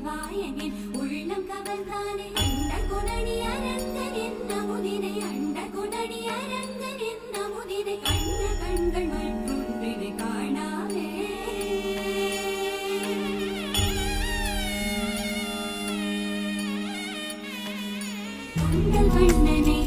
வாயனின் உள்ளம் கவர்ந்தானே அண்ட குணனி அரங்கன் என்ன முதினை அண்ட குணனி அரங்கன் என்ன முதினை கண்ட கண்கள் மற்றொன்றினை காணாமே பொங்கல் வண்ணனை